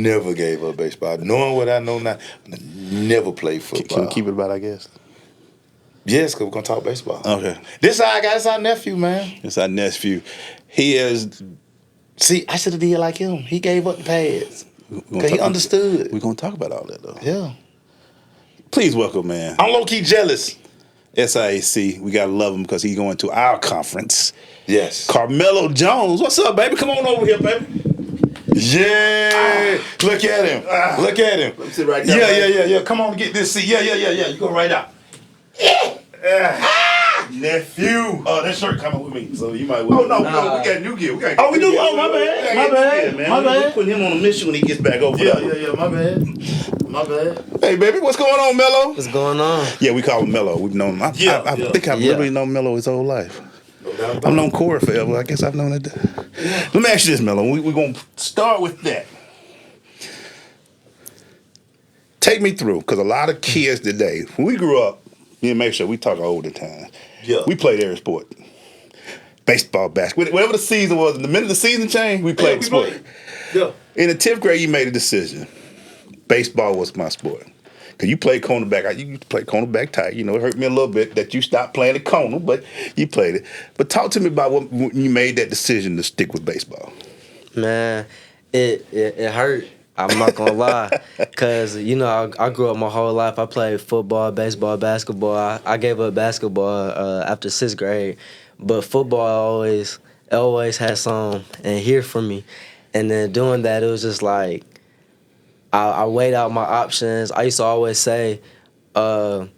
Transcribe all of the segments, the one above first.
never gave up baseball. Knowing what I know now, I never played football. Can we keep it about, I guess? Yes, because we're going to talk baseball. Okay. This our guy. It's our nephew, man. It's our nephew. He is... See, I should have did like him. He gave up the pads. Because he understood. We're going to talk about all that, though. Yeah. Please welcome, man. I'm low-key jealous. SIAC. We got to love him because he's going to our conference. Yes. Carmelo Jones. What's up, baby? Come on over here, baby. Yeah. Look at him. Look at him. Let me sit right there. Yeah. Come on, get this seat. Yeah. You go right out. Nephew. Oh, that shirt coming with me, so you might well. Oh, no, we got new gear. We do? Oh, my bad. My bad. We put him on a mission when he gets back over. Yeah. My bad. Hey, baby, what's going on, Mello? What's going on? Yeah, we call him Mello. We've known him. I think I've literally known Mello his whole life. I've known Corey forever. I guess I've known it. Let me ask you this, Mello. We're going to start with that. Take me through, because a lot of kids today, when we grew up, me and make sure we talk older times. Yeah. We played every sport. Baseball, basketball, whatever the season was. The minute the season changed, we played the sport. Yeah. In the 10th grade, you made a decision. Baseball was my sport. Because you played cornerback. You played cornerback tight. You know, it hurt me a little bit that you stopped playing the corner, but you played it. But talk to me about when you made that decision to stick with baseball. Man, it hurt. I'm not gonna lie, cause you know I grew up my whole life. I played football, baseball, basketball. I gave up basketball after 6th grade, but football always had some in here for me. And then doing that, it was just like I weighed out my options. I used to always say, I'm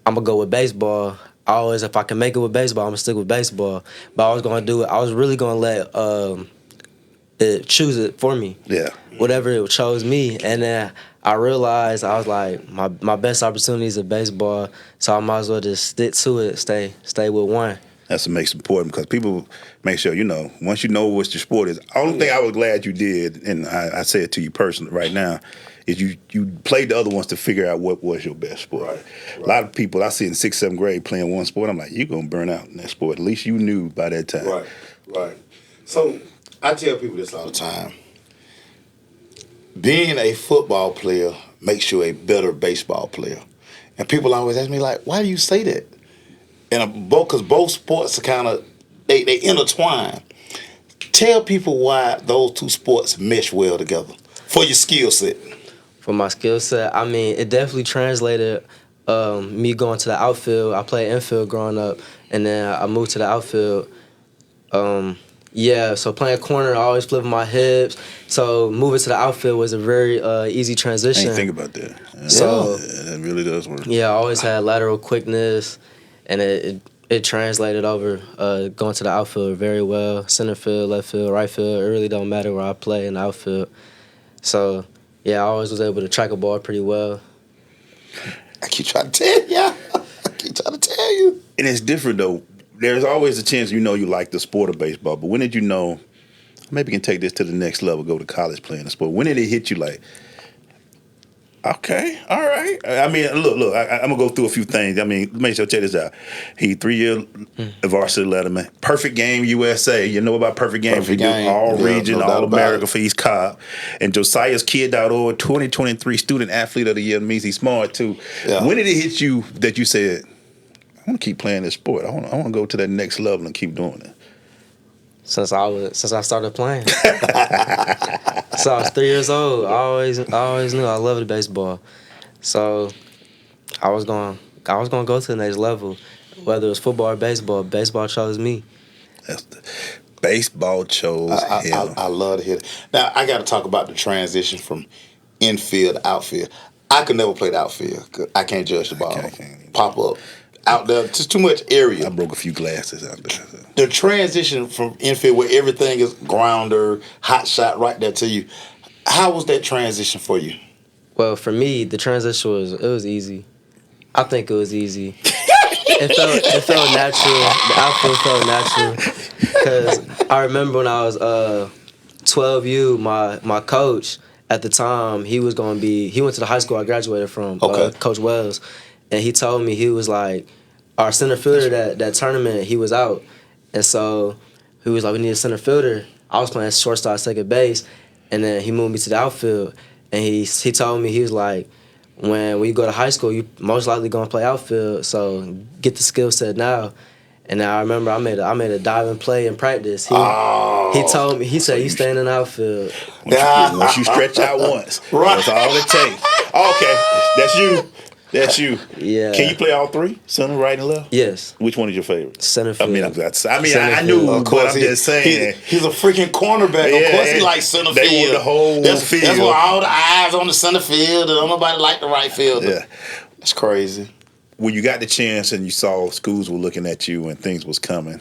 gonna go with baseball. If I can make it with baseball, I'm gonna stick with baseball. But I was gonna do it. I was really gonna let it choose it for me. Yeah. Whatever it chose me. And then I realized I was like, my best opportunities are baseball, so I might as well just stick to it, stay with one. That's what makes it important, because people make sure, once you know what your sport is. The only thing I was glad you did, and I say it to you personally right now, is you played the other ones to figure out what was your best sport. Right. A lot of people I see in 6th, 7th grade playing one sport, I'm like, you're going to burn out in that sport. At least you knew by that time. Right. So I tell people this all the time. Being a football player makes you a better baseball player. And people always ask me, like, why do you say that? And because both sports are kind of, they intertwine. Tell people why those two sports mesh well together for your skill set. For my skill set, I mean, it definitely translated me going to the outfield. I played infield growing up, and then I moved to the outfield. So playing corner, I always flipping my hips. So moving to the outfield was a very easy transition. I didn't think about that. Yeah. So that really does work. Yeah, I always had lateral quickness, and it translated over going to the outfield very well. Center field, left field, right field. It really don't matter where I play in the outfield. So yeah, I always was able to track a ball pretty well. I keep trying to tell you. And it's different though. There's always a chance you like the sport of baseball, but when did you know, maybe you can take this to the next level, go to college playing the sport? When did it hit you like, okay, all right? I mean, look, I'm going to go through a few things. I mean, make sure check this out. He 3-year varsity letterman. Perfect Game USA. You know about Perfect Game. Perfect Game. All region, no all America for East Cobb. And Josiah's Kid.org 2023 Student Athlete of the Year means he's smart too. Yeah. When did it hit you that you said, I want to keep playing this sport. I want to go to that next level and keep doing it? Since I started playing. So I was 3 years old. I always knew I loved baseball. So I was going to go to the next level. Whether it was football or baseball, baseball chose me. Baseball chose him. I love to hear that. Now, I got to talk about the transition from infield to outfield. I could never play the outfield. I can't judge the ball. Can't pop up. Out there, just too much area. I broke a few glasses out there. So. The transition from infield where everything is grounder, hot shot right there to you. How was that transition for you? Well, for me, the transition was easy. I think it was easy. It felt natural. The outfield felt natural. Because I remember when I was 12U, my coach at the time, he went to the high school I graduated from, Coach Wells. And he told me, he was like, our center fielder that tournament, he was out. And so he was like, we need a center fielder. I was playing shortstop, second base. and then he moved me to the outfield. And he told me, he was like, when you go to high school, you most likely gonna play outfield, so get the skill set now. And I remember I made a diving play in practice. He told me, he said, you staying in the outfield. Once you stretch out once, Right. that's all it takes. Okay, that's you. That's you. Yeah. Can you play all three? Center, right, and left? Yes. Which one is your favorite? Center I field. mean, Center I knew, field. Of but course, I'm just saying. he's a freaking cornerback. Yeah, Of course, he and likes center they field. want the whole That's field. why all the eyes on the center field, and nobody like the right field. Yeah. That's crazy. When you got the chance and you saw schools were looking at you and things was coming,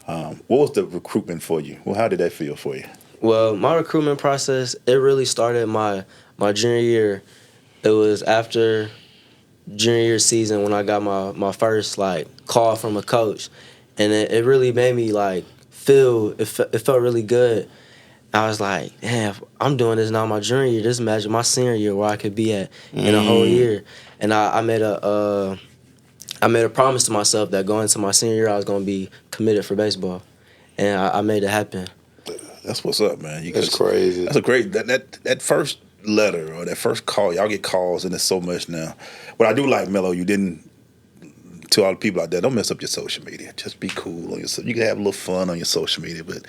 what was the recruitment for you? Well, how did that feel for you? Well, my recruitment process, it really started my junior year. It was after junior year season when I got my first call from a coach, and it really made me feel it felt really good. I was like, damn, I'm doing this now my junior year. Just imagine my senior year where I could be at in a whole year. And I made a promise to myself that going into my senior year I was gonna be committed for baseball, and I made it happen. That's what's up, man. That's crazy. That's a great that first letter or that first call. Y'all get calls and there's so much now. What I do like, Melo, you didn't. To all the people out there, don't mess up your social media. Just be cool on your. You can have a little fun on your social media, but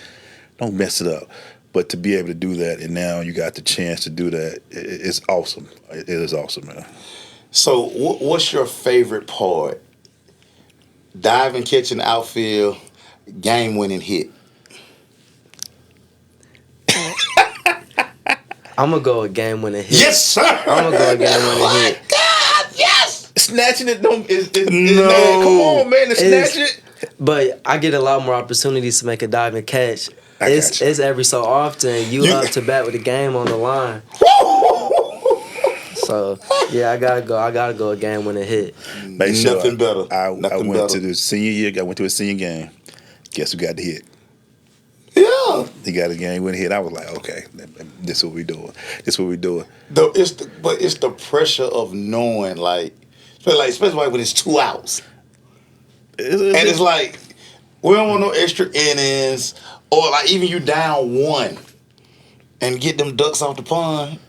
don't mess it up. But to be able to do that, and now you got the chance to do that, it's awesome. It is awesome, man. So, what's your favorite part? Diving, catching, outfield, game-winning hit. I'm gonna go a game-winning hit. Yes, sir. I'm gonna go a game-winning hit. God, yes. Snatching it don't is No. man, come on, man, to snatch it. But I get a lot more opportunities to make a dive and catch. I got you. It's every so often you up to bat with the game on the line. So yeah, I gotta go a game winning hit. Make sure Nothing better. I Nothing went better. to the senior year. I went to a senior game. Guess who got the hit? Yeah. He got a game winning hit. I was like, okay, this is what we doing. This is what we doing. But it's the pressure of knowing, especially when it's 2 outs. And it's like, we don't want no extra innings, or even you down 1 and get them ducks off the pond,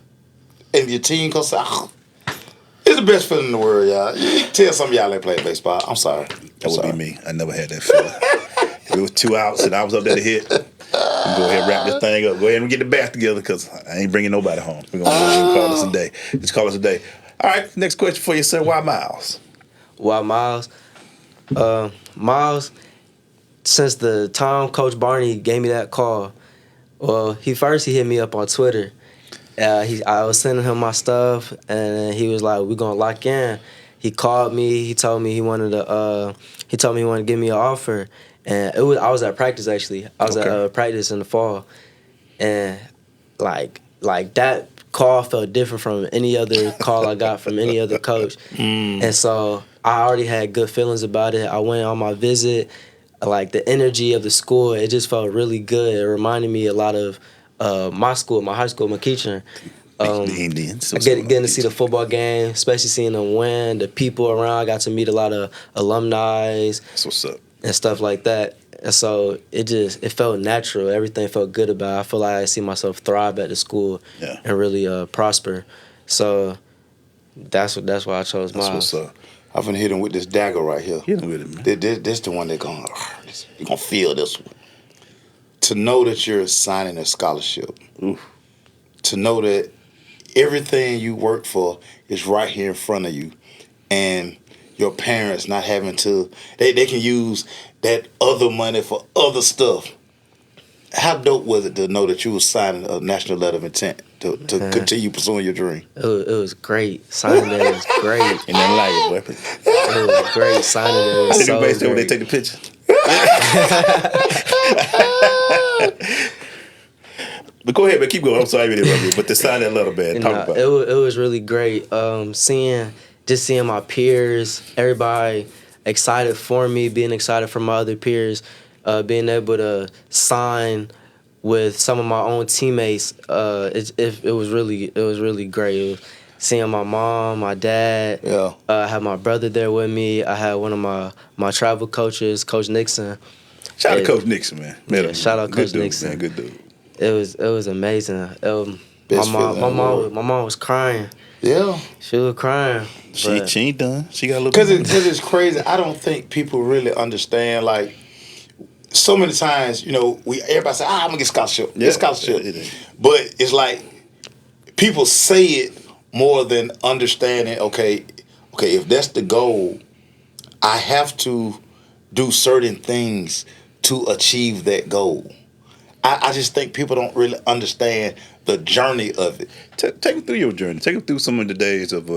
and your team goes, it's the best feeling in the world, y'all. Tell some of y'all ain't playing baseball. I'm sorry. That would be me. I never had that feeling. If it was 2 outs and I was up there to hit, we go ahead and wrap this thing up. Go ahead and get the bat together because I ain't bringing nobody home. We're going to call us a day. Just call us a day. All right, next question for you, sir. Why Miles? Why Miles? Miles, since the time Coach Barney gave me that call, well, he hit me up on Twitter. I was sending him my stuff, and he was like, "We're gonna lock in." He called me. He told me he wanted to give me an offer, and I was at practice actually. I was at practice in the fall, and like that call felt different from any other call I got from any other coach, and so I already had good feelings about it. I went on my visit, the energy of the school, it just felt really good. It reminded me a lot of my school, my high school, McEachern. The Indians. Getting to see the football game, especially seeing them win, the people around. I got to meet a lot of alumni. That's what's up. And stuff like that. And so it felt natural. Everything felt good about it. I feel like I see myself thrive at the school and really prosper. So that's why I chose Miles. That's what's up. I'm finna hit him with this dagger right here. Hit him with it, man. This the one that going, you're going to feel this one. To know that you're signing a scholarship. Oof. To know that everything you work for is right here in front of you. And your parents not having to, they can use that other money for other stuff. How dope was it to know that you were signing a national letter of intent to continue pursuing your dream? It was great. Signing there was great. Ain't nothing like it, boy. It was great. Signing there was so Everybody when they great. take the picture. But go ahead, man. Keep going. I'm sorry, but to sign that letter, man. Talk about it was really great. Seeing my peers, everybody excited for me, being excited for my other peers, being able to sign with some of my own teammates. It was really great. It was seeing my mom, my dad. Yeah. I had my brother there with me. I had one of my travel coaches, Coach Nixon. Shout out to Coach Nixon, man. Yeah, shout out Good Coach dude, Nixon. Man, good dude. It was amazing. Best feeling in the world. My mom was crying. Yeah. She was crying. She But ain't done. She got a little Because bit more. it's crazy. I don't think people really understand. Like, so many times, everybody say, I'm going to get scholarship. Yeah, Get scholarship. it is. But it's like, people say it more than understanding, okay, if that's the goal, I have to do certain things to achieve that goal. I just think people don't really understand the journey of it. Take them through your journey. Take them through some of the days of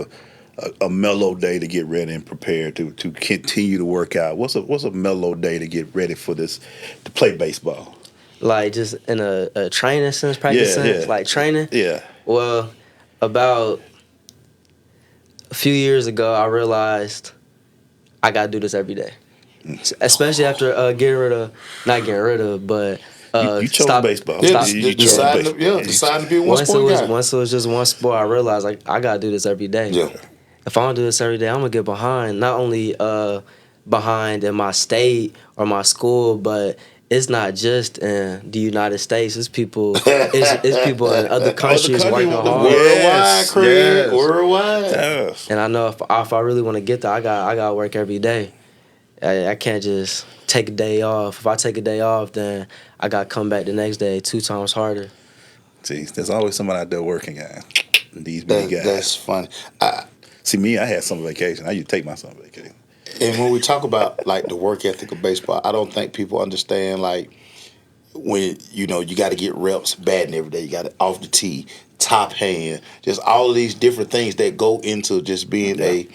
a mellow day to get ready and prepare to continue to work out. What's a mellow day to get ready for this, to play baseball? like just in a training sense, practice sense, yeah. like training. Yeah. Well, about a few years ago, I realized I gotta do this every day, especially after not getting rid of, but You chose stop. baseball. Yeah, You chose deciding baseball. to be one sport guy. Once it was just one sport, I realized like I gotta do this every day. Yeah. If I don't do this every day, I'm gonna get behind. Not only behind in my state or my school, but it's not just in the United States. It's people. It's people in other countries working hard. Worldwide, Craig. Worldwide. Yes. And I know if I really want to get there, I got to work every day. I can't just take a day off. If I take a day off, then I got to come back the next day 2 times harder. See, there's always somebody out there working, guys. These big guys. That's funny. See, me, I had summer vacation. I used to take my summer vacation. And when we talk about like the work ethic of baseball, I don't think people understand like when you got to get reps batting every day. You got to off the tee, top hand, just all of these different things that go into just being a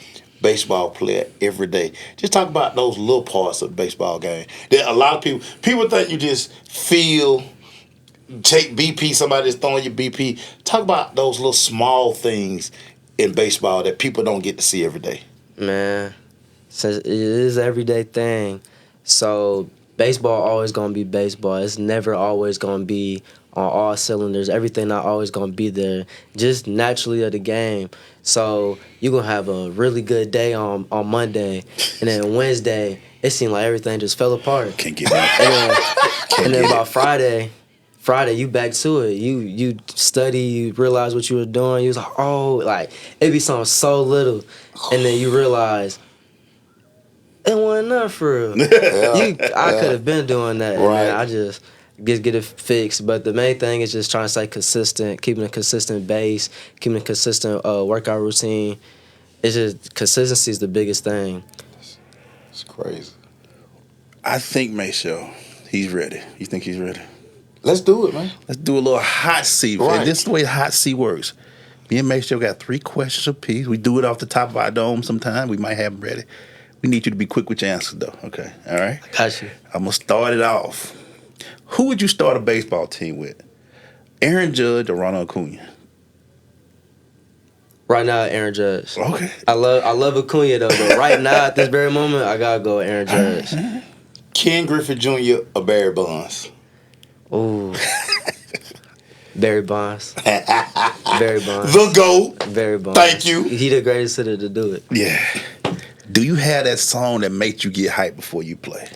baseball player every day. Just talk about those little parts of the baseball game. That a lot of people think you just take BP, somebody's throwing you BP. Talk about those little small things in baseball that people don't get to see every day. Man, since it is an everyday thing, so baseball always gonna be baseball. It's never always gonna be on all cylinders. Everything not always gonna be there. Just naturally of the game. So you gonna have a really good day on Monday, and then Wednesday it seemed like everything just fell apart. Can't get that. And then about Friday you back to it. You study, you realize what you were doing. You was like, oh, like it'd be something so little, and then you realize it wasn't enough for real. I could have been doing that. Right. And I just get it fixed. But the main thing is just trying to stay consistent, keeping a consistent base, keeping a consistent workout routine. It's just consistency is the biggest thing. It's crazy. I think Maceo, he's ready. You think he's ready? Let's do it, man. Let's do a little hot seat. Right. And this is the way hot seat works. Me and Maceo got 3 questions apiece. We do it off the top of our dome sometime. We might have them ready. We need you to be quick with your answers, though. Okay, all right? Got you. I'm going to start it off. Who would you start a baseball team with? Aaron Judge or Ronald Acuna? Right now, Aaron Judge. Okay. I love Acuna though, but right now at this very moment, I gotta go with Aaron Judge. Ken Griffey Jr. or Barry Bonds? Ooh. Barry Bonds. Barry Bonds. The GOAT. Barry Bonds. Thank you. He the greatest hitter to do it. Yeah. Do you have that song that makes you get hyped before you play?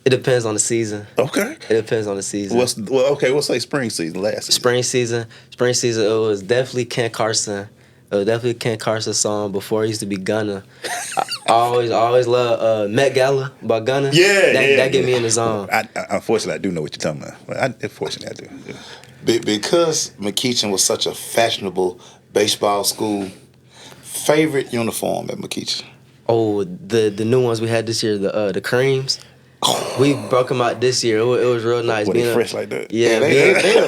It depends on the season. Okay. It depends on the season. We'll say spring season, last season. Spring season, it was definitely Ken Carson. It was definitely Ken Carson's song before it used to be Gunna. I always love Met Gala by Gunna. That get me in the zone. Unfortunately, I do know what you're talking about. Unfortunately, I do. Yeah. Because McEachin was such a fashionable baseball school, favorite uniform at McEachin? Oh, the new ones we had this year, the creams. We broke them out this year. It was real nice. Were they fresh like that? Yeah, they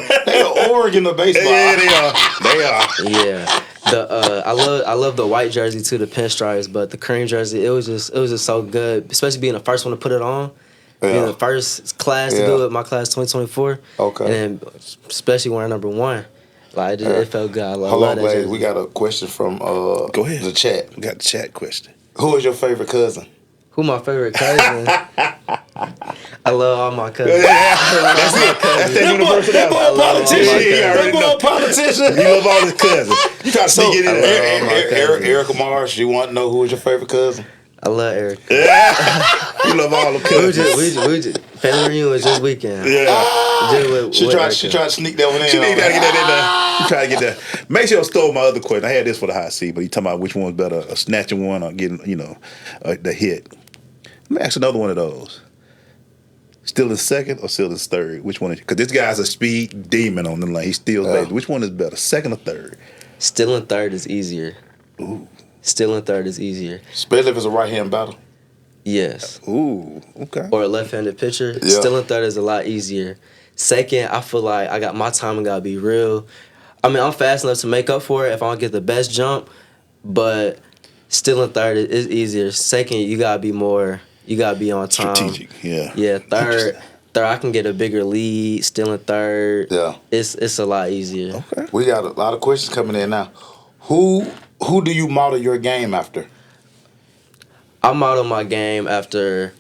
are Oregon of baseball. Yeah, they are. Yeah. I love the white jersey too, the pinstripes, but the cream jersey, it was just so good, especially being the first one to put it on. Yeah. Being the first class to do it, my class 2024. Okay. And then especially wearing number 1. Like it felt good. I love that Glad jersey. we got a question from Go ahead. the chat. We got the chat question. Who is your favorite cousin? Who my favorite cousin? I love all my cousins. That's the universal. That boy a politician. Politician. You love all his cousins. You try to sneak it in there. Erica Marsh, you want to know who is your favorite cousin? I love Erica. You love all the cousins. We just family reunion was this weekend. Yeah. Just with She tried Erica. to sneak that one in. She need to get that in there. She tried to get that. Make sure I stole my other question. I had this for the hot seat, but he talking about which one's better, a snatching one or getting, the hit. Let me ask another one of those. Still in second or still in third? Which one is? Because this guy's a speed demon on the lane. He steals bases. Which one is better, second or third? Still in third is easier. Ooh. Still in third is easier. Especially if it's a right-hand battle. Yes. Ooh. Okay. Or a left-handed pitcher. Yeah. Still in third is a lot easier. Second, I feel like I got my timing gotta be real. I mean, I'm fast enough to make up for it if I don't get the best jump, but still in third is easier. Second, you gotta be on time. Strategic. Yeah. Yeah, third I can get a bigger lead. Still in third. Yeah. It's a lot easier. Okay. We got a lot of questions coming in now. Who do you model your game after? I model my game after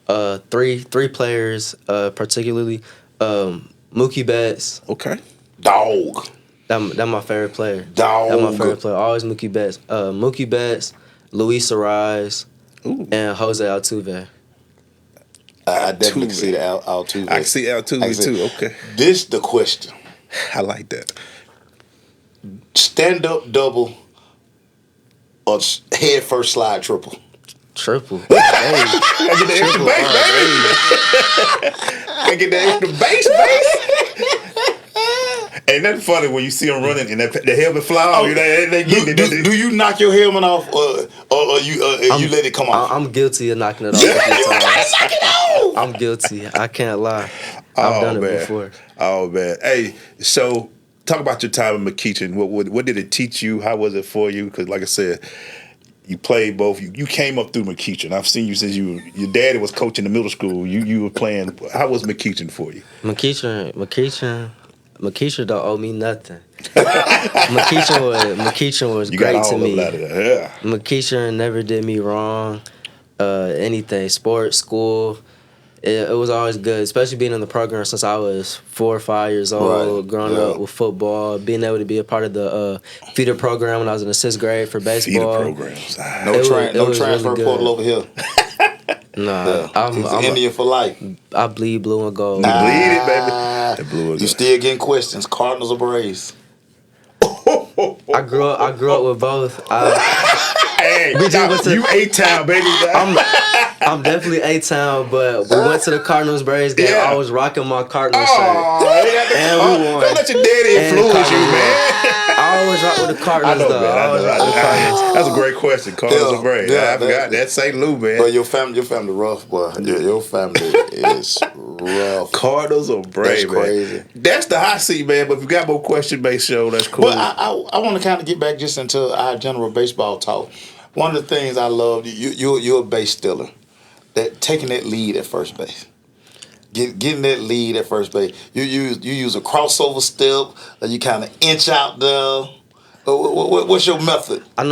three players, particularly Mookie Betts. Okay. Dog. That's my favorite player. Dog. That's my favorite player. Always Mookie Betts. Mookie Betts, Luis Ariz, Ooh. and Jose Altuve. I definitely Altuve. see the Altuve. I can see Altuve too. Okay. This the question. I like that. Stand-up double or head first slide triple? Triple. I get the extra base, baby. I get the extra base. Ain't that funny when you see them running and the helmet fly off? Do you knock your helmet off or you let it come off? I'm guilty of knocking it off a few times. Knock it off! I'm guilty. I can't lie. I've done it before. Oh man. Hey, so talk about your time in McEachin. What did it teach you? How was it for you? Because like I said, you played both. You came up through McEachin. I've seen you since your daddy was coaching the middle school. You were playing. How was McEachin for you? McEachin don't owe me nothing. McEachin was You got great all to of me. it out of there. Yeah. McEachin never did me wrong. Anything, sports, school. It was always good, especially being in the program since I was 4 or 5 years old, growing up with football, being able to be a part of the feeder program when I was in the 6th grade for baseball. Feeder programs. No transfer really portal over here. Nah, I'm Indian for life. I bleed blue and gold. You bleed it, baby. The blue You still getting questions. Cardinals or Braves? I grew up with both. Hey, you A-Town, baby. I'm definitely A-Town, but we went to the Cardinals Braves game. Yeah. I was rocking my Cardinals shirt. And we won. Don't let your daddy And influence you, Cardinals. man. I always rock with the I Cardinals, know, though. man. I always rock with the Cardinals. That's a great question. Cardinals or Braves. Yeah, I forgot. That's St. Lou, man. But your family rough, boy. Your family is rough. Cardinals or Braves, That's crazy. man. That's the hot seat, man. But if you got more question-based show, that's cool. But I want to kind of get back just into our general baseball talk. One of the things I love, you're a base stealer. That taking that lead at first base. Getting that lead at first base. You use a crossover step, or you kind of inch out there. What's your method? I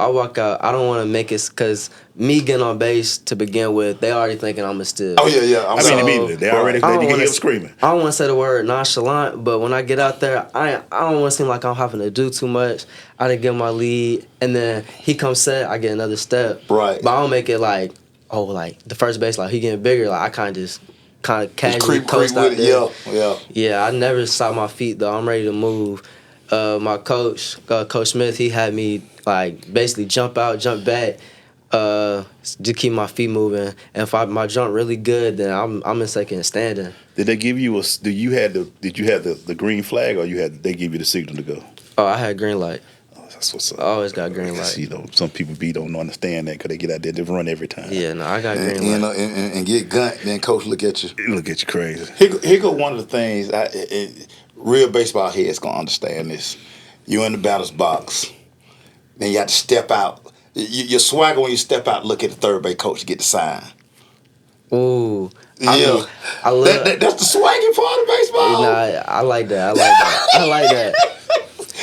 walk out. I don't want to make it because me getting on base to begin with, they already thinking I'm a steal. Oh yeah. Immediately. They already I don't they wanna- hear them screaming. I don't want to say the word nonchalant, but when I get out there, I don't want to seem like I'm having to do too much. I didn't get my lead, and then he comes set, I get another step. Right. But I don't make it like the first base, like he getting bigger. Like I kind of casually creep coast out with there. it. Yeah. Yeah, I never stop my feet though. I'm ready to move. My coach, Coach Smith, he had me like basically jump out, jump back, to keep my feet moving. And if my jump really good, then I'm in second standing. Did they give you did you have the green flag or they give you the signal to go? Oh, I had green light. Oh, that's what's up. I always got green light. You know, some people don't understand that because they get out there to run every time. Yeah, no, I got green And, you light. know, and get gunt, then coach look at you. It'll get you crazy. Here go one of the things. Real baseball heads gonna understand this. You in the batter's box, then you have to step out. Your swagger when you step out, look at the third base coach to get the sign. Ooh, Yeah, I love. that's the swaggy part of baseball. Nah, I like that. I like that.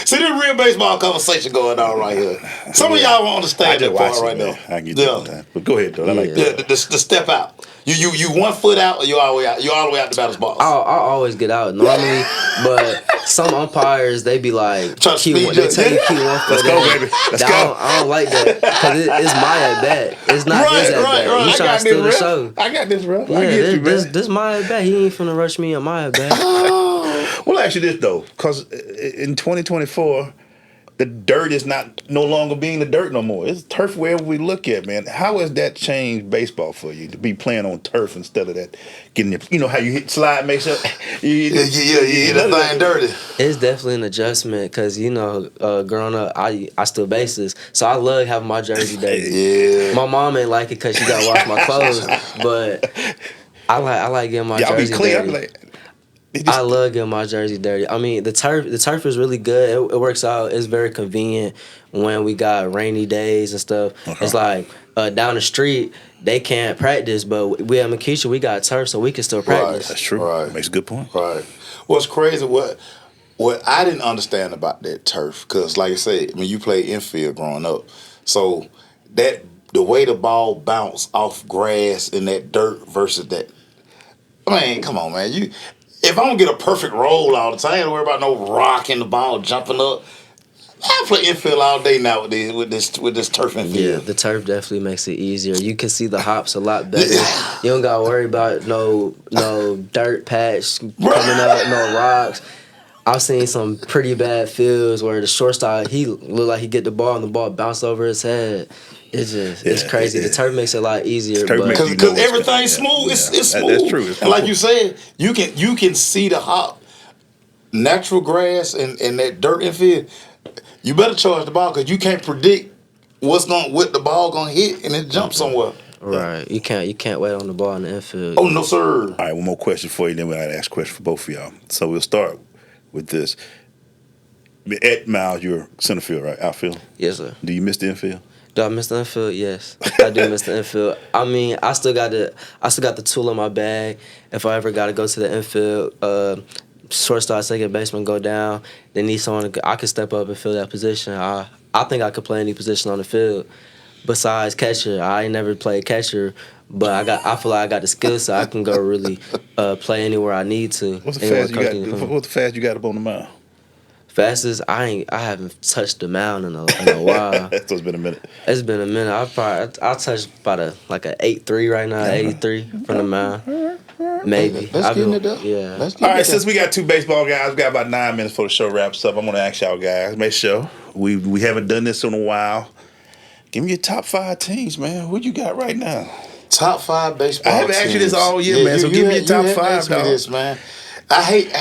See, this real baseball conversation going on right here. Some of y'all won't understand that part right now. I get that. But go ahead, though. I like Yeah. that. The step out. You 1 foot out, or you all the way out. You all the way out the batter's box. I always get out normally, but some umpires they be like, Try to keep, speed they you. tell you keep 1 foot Let's go, in. baby. Let's I go. I don't like that because it's my at bat. It's not his at bat. Right. You I trying got to steal the this, show? I got this, bro. Yeah, I get you, man. this my at bat. He ain't finna rush me on my at bat. Well, actually, this though, because in 2024, the dirt is no longer being the dirt no more. It's turf wherever we look at, man. How has that changed baseball for you to be playing on turf instead of that getting your, you know how you hit slide makes up. You get that thing dirty. It's definitely an adjustment because growing up, I still bases, so I love having my jersey dirty. Yeah. My mom ain't like it because she got to wash my clothes, but I like getting my Y'all be jersey clean. dirty. I'm like, I love getting my jersey dirty. I mean, the turf is really good. It works out. It's very convenient when we got rainy days and stuff. It's like down the street they can't practice, but we at McKeisha we got turf, so we can still practice. that's true. Right. Makes a good point. Right. What's crazy, what I didn't understand about that turf, because like I said, when you played infield growing up, so that the way the ball bounced off grass in that dirt versus that. I mean, come on, man. If I don't get a perfect roll all the time, I don't worry about no rock and the ball jumping up. I play infield all day now with this turf and Yeah, field. the turf definitely makes it easier. You can see the hops a lot better. You don't gotta worry about no dirt patch coming up, no rocks. I've seen some pretty bad fields where the shortstop he look like he get the ball and the ball bounce over his head. It's crazy. The turf makes it a lot easier, Turf but makes Because everything's smooth. It's smooth. That's true. It's And like cool. you said, you can see the hop, natural grass and that dirt infield. You better charge the ball because you can't predict what the ball gonna hit and it jump somewhere. right. You can't wait on the ball in the infield. Oh no, sir. All right, one more question for you, then we'll ask a question for both of y'all. So we'll start with this. At Miles, you're center field, right? Outfield. Yes, sir. Do you miss the infield? Do I miss the infield? Yes, I do miss the infield. I mean, I still got the tool in my bag. If I ever got to go to the infield, shortstop, second baseman go down, they need someone I could step up and fill that position. I think I could play any position on the field besides catcher. I ain't never played catcher, but I feel like I got the skill so I can go really play anywhere I need to. What's the fast you got up on the mound? Fastest, I haven't touched the mound in a while. So it's been a minute. It's been a minute. I touched about a 8.3 right now, 83 from the mound. Maybe. Let's get it up. Yeah. All right, since we got two baseball guys, we got about 9 minutes before the show wraps up. I'm gonna ask y'all guys, make sure we haven't done this in a while. Give me your top 5 teams, man. What you got right now? Top 5 baseball. I haven't asked you this teams. all year, man. So give me your top 5, asked me dog. this, man. I hate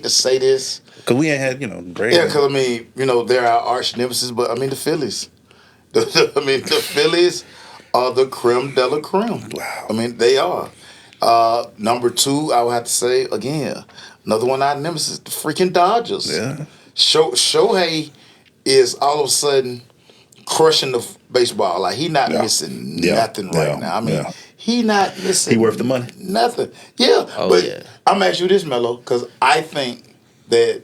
to say this. Cause we ain't had, great. Yeah, because I mean, they're our arch nemesis, but I mean the Phillies. The Phillies are the creme de la creme. Wow. I mean they are. Number 2, I would have to say again, another one our nemesis, the freaking Dodgers. Yeah. Shohei is all of a sudden crushing the baseball. Like he not missing nothing right now. I mean, he not missing. He worth the money. Nothing. Yeah. Oh, but yeah. I'm gonna ask you this, Melo, because I think that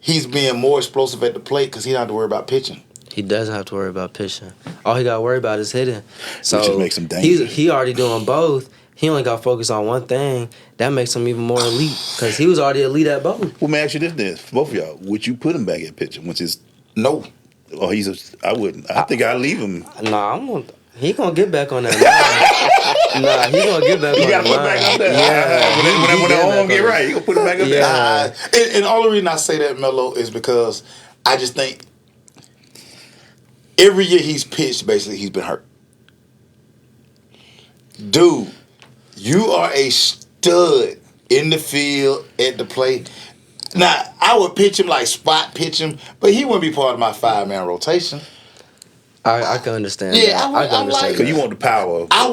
he's being more explosive at the plate because he don't have to worry about pitching. He doesn't have to worry about pitching. All he got to worry about is hitting. So Which just makes him dangerous. he already doing both. He only got to focus on one thing. That makes him even more elite because he was already elite at both. Well, let me ask you this then, for both of y'all. Would you put him back at pitching? Which is No. I wouldn't. I think I'd leave him. Nah, he gonna get back on that line. Nah, he gonna get back on You that gotta put line. back up there. Yeah. When the arm get right, you gonna put him back up there. Yeah. And the only reason I say that, Melo, is because I just think every year he's pitched, basically, he's been hurt. Dude, you are a stud in the field, at the plate. Now, I would pitch him like spot pitch him, but he wouldn't be part of my 5-man rotation. I can understand. Yeah, that. I can understand. like- that. Cause you want the power. I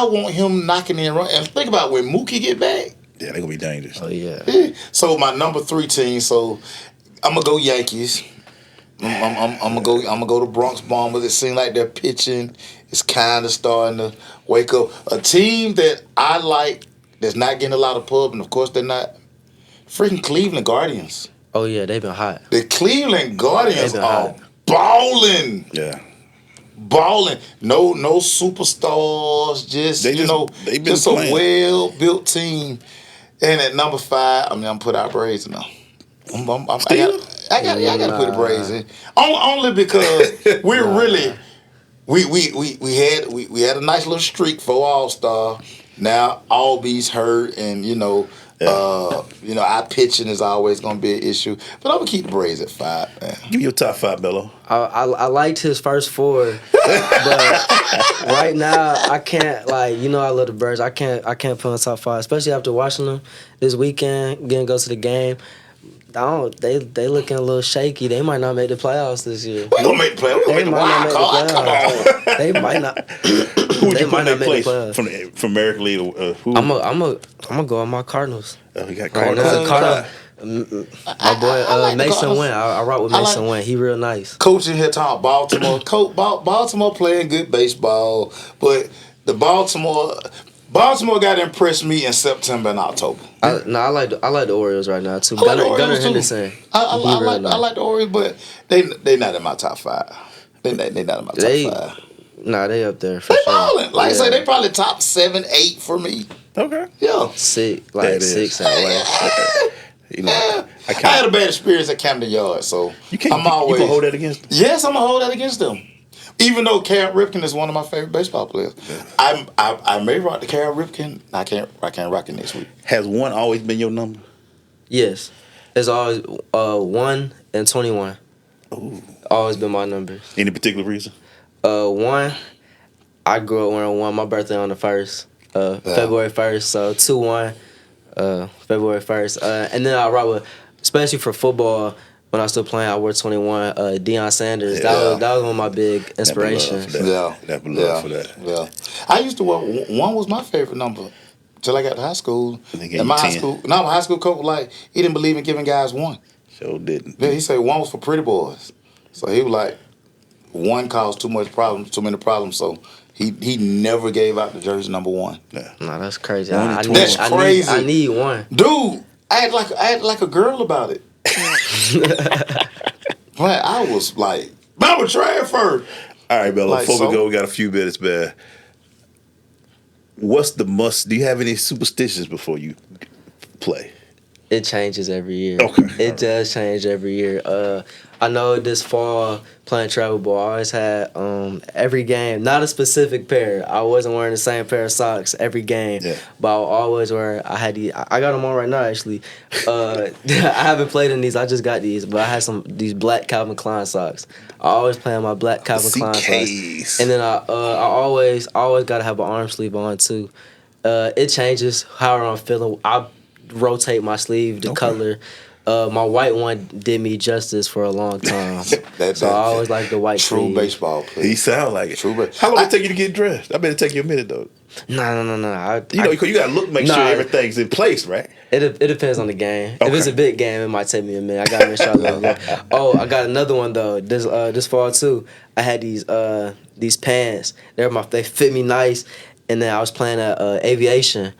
want him knocking in run. And think about when Mookie get back. Yeah, they're gonna be dangerous. Oh yeah. So my number 3 team. So I'm gonna go Yankees. I'm gonna go to Bronx Bombers. It seems like their pitching is kind of starting to wake up. A team that I like that's not getting a lot of pub, and of course they're not. Freaking Cleveland Guardians. Oh yeah, they've been hot. The Cleveland Guardians They've been are hot. balling. Yeah. balling. No superstars. Just They been just playing. a well-built team. And at number 5, I'm put our Braves in now. Still? I got to put the Braves in. Only because we really we had a nice little streak for All-Star. Now Albies hurt, and our pitching is always going to be an issue. But I'm gonna keep the Braves at 5, man. Give me your top 5, Melo. I liked his first 4, but right now I can't I love the Birds. I can't put on top 5, especially after watching them this weekend. Getting to go to the game. They looking a little shaky. They might not make the playoffs this year. We gonna make the playoffs. We gonna make the wild card. Come on. They might not. Who would you put in their place the from American League? Who? I'm gonna go on my Cardinals. Oh, we got Right Cardinals. now, my boy I like the Mason Cardinals. Wynn. I rock with Mason Wynn. He real nice. Coach in here talking Baltimore. Baltimore playing good baseball, but the Baltimore got to impress me in September and October. I like the Orioles right now too. I like the Gunnar Orioles, too. Henderson. I like the Orioles, but they not in my top 5. They not in my top 5. Nah, they up there for They sure. balling. Like I say, they probably top 7, 8 for me. Okay. Yeah. 6, That is. 6 and away. You know, I had a bad experience at Camden Yards, so you can't. I'm always. You can hold that against them? Yes, I'm gonna hold that against them. Even though Cal Ripken is one of my favorite baseball players, I may rock the Cal Ripken. I can't rock it next week. Has 1 always been your number? Yes, it's always 1 and 21. Ooh. Always been my numbers. Any particular reason? 1, I grew up wearing 1. My birthday on the 1st, February 1st. So 2-1, February 1st. And then I rock with, especially for football. When I was still playing, I wore 21. Deion Sanders. That was one of my big inspirations. That love for that. Yeah. I used to wear 1 was my favorite number till I got to high school. And my 10. my high school coach he didn't believe in giving guys 1. Sure didn't. Yeah, he said 1 was for pretty boys. So he was like, 1 caused too many problems. So he never gave out the jersey number 1. Yeah. No, that's crazy. That's crazy. I need 1. Dude, I act like a girl about it. Man, I was like, I was transferred. All right, Bello. Like, Before we so? go, we got a few minutes, man. What's the must? Do you have any superstitions before you play? It changes every year. Okay. It does change every year. I know this fall playing travel ball, I always had every game, not a specific pair. I wasn't wearing the same pair of socks every game, but I always wear. I had these. I got them on right now actually. I haven't played in these. I just got these, but I had these black Calvin Klein socks. I always play in my black Calvin Klein socks, and then I always gotta have an arm sleeve on too. It changes however I'm feeling. I rotate my sleeve, the color. My white one did me justice for a long time. So I always like the white True sleeve. baseball player. He sound like it. True, but how long did it take you to get dressed? I bet it take you a minute though. No. You got to make sure everything's in place, right? It depends on the game. Okay. If it's a big game, it might take me a minute. I gotta make sure I look good. Oh, I got another one though. This fall too. I had these pants. They fit me nice, and then I was playing aviation,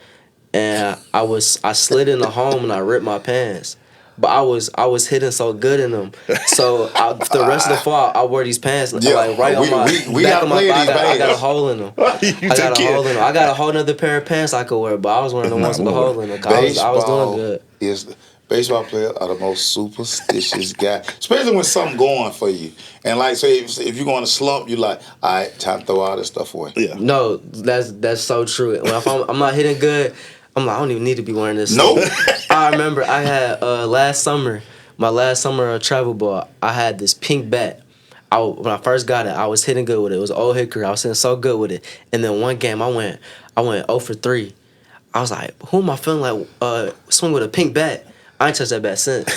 and I slid in the home and I ripped my pants. But I was hitting so good in them. So the rest of the fall, I wore these pants right on my back of my thigh. I got a hole in them. I got a whole other pair of pants I could wear, but I was wearing the ones with the hole in them. I was doing good. Baseball players are the most superstitious guy, especially when something going for you. And like, say if you're going to slump, you're like, all right, time to throw all this stuff away. Yeah. No, that's so true. If I'm not hitting good, I'm like, I don't even need to be wearing this. Nope. I remember I had my last summer travel ball, I had this pink bat. When I first got it, I was hitting good with it. It was Old Hickory. I was hitting so good with it. And then one game, I went 0 for 3. I was like, who am I feeling like swing with a pink bat? I ain't touched that bat since.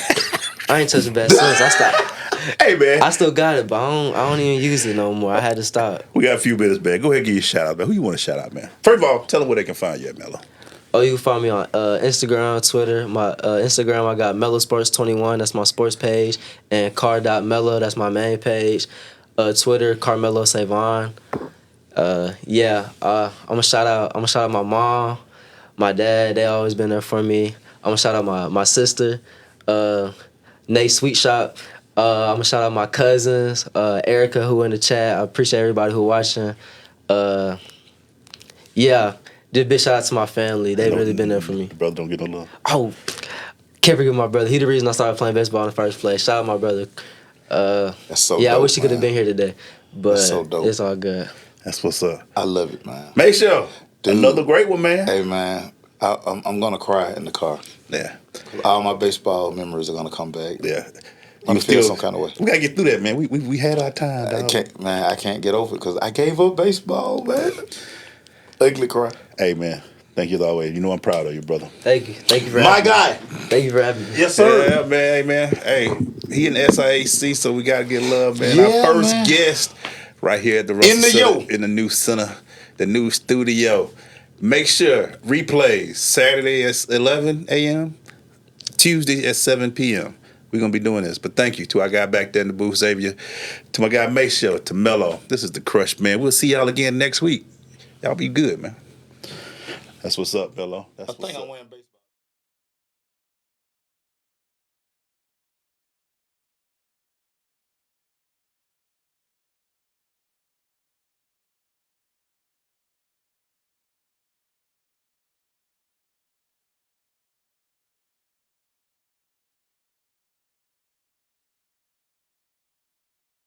I stopped. Hey, man. I still got it, but I don't even use it no more. I had to stop. We got a few minutes, man. Go ahead and give you a shout out, man. Who you want to shout out, man? First of all, tell them where they can find you at, Melo. Oh, you can find me on Instagram, Twitter. My Instagram, I got Melo Sports 21. That's my sports page, and car.melo. That's my main page. Twitter, Carmelo Savon. I'm gonna shout out my mom, my dad. They always been there for me. I'm gonna shout out my sister, Nate Sweet Shop. I'm gonna shout out my cousins, Erica, who in the chat. I appreciate everybody who watching. Yeah, just big shout out to my family. They've really been there for me. Your brother don't get no love. Oh, can't forget my brother. He the reason I started playing baseball in the first place. Shout out my brother. That's so Yeah, dope, I wish he could have man. been here today, but That's so dope. it's all good. That's what's up. I love it, man. Make sure. Dude. Another great one, man. Hey, man, I'm gonna cry in the car. Yeah. All my baseball memories are gonna come back. Yeah. I'm gonna feel some kind of way. We gotta get through that, man. We had our time, dog. I can't get over it because I gave up baseball, man. Ugly cry. Hey, man. Thank you as always. You know I'm proud of you, brother. Thank you for My having guy. me. Thank you for having me. Yes, sir. Yeah, man. Hey, man. Hey, he in the SIAC, so we gotta get love, man. Yeah, Our first man. guest right here at the Russell In the Center, yo. in the new center, the new studio. Make sure replays Saturday at 11 a.m., Tuesday at 7 p.m. We're gonna be doing this. But thank you to our guy back there in the booth, Xavier, to my guy Mayshow, to Mello. This is the Crush, man. We'll see y'all again next week. Y'all be good, man. That's what's up, Mello. That's I think what's I up. win baseball.